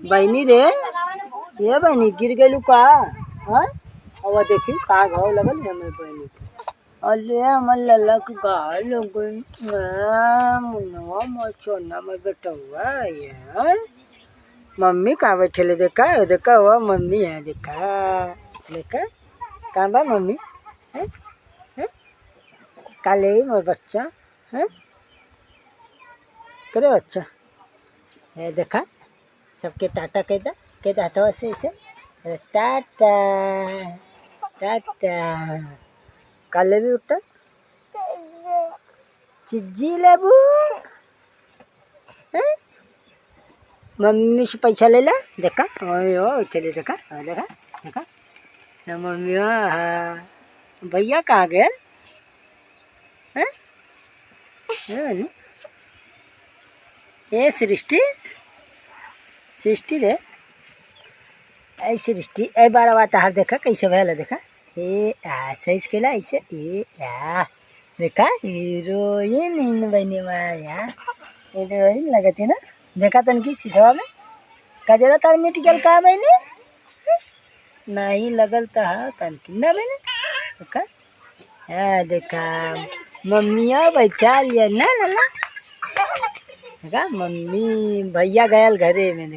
बहनी रे, ये बहनी गिर गई का? हाँ अब देखी का घाव लगल है हमारे बहनी के। अरे हमार लल्ला के घाव लग गई। मुन्नवा मचोना में बेटा हुआ यार। मम्मी कहाँ बैठे ले? देखा देखा हुआ मम्मी है, देखा देखा कहाँ बा मम्मी है? काले मोर बच्चा है करे बच्चा है, देखा सबके टाटा कहता हाथवा से ऐसे टाटा टाटा। काले भी उठा चिज्जी लेबू है? मम्मी से पैसा ले ला, देखा मम्मी हो चले, देखा देखा देखा मम्मी हो। भैया कहाँ गए हैं? ये सृष्टि सृष्टि रे, ऐ सृष्टि ऐ बार बात हार देखा कैसे भैया देखा ए ऐसे इसकेला ऐसे ए या देखा हीरोइन इन बनी यार, हीरोइन लगती ना। देखा तन की शीशवा में कजरा तार मिट गल का बहनी नहीं लगल तो तन की ना बहनी। देखा देखा मम्मिया बैठा लिया ना लला। देखा मम्मी भैया गयल घरे में।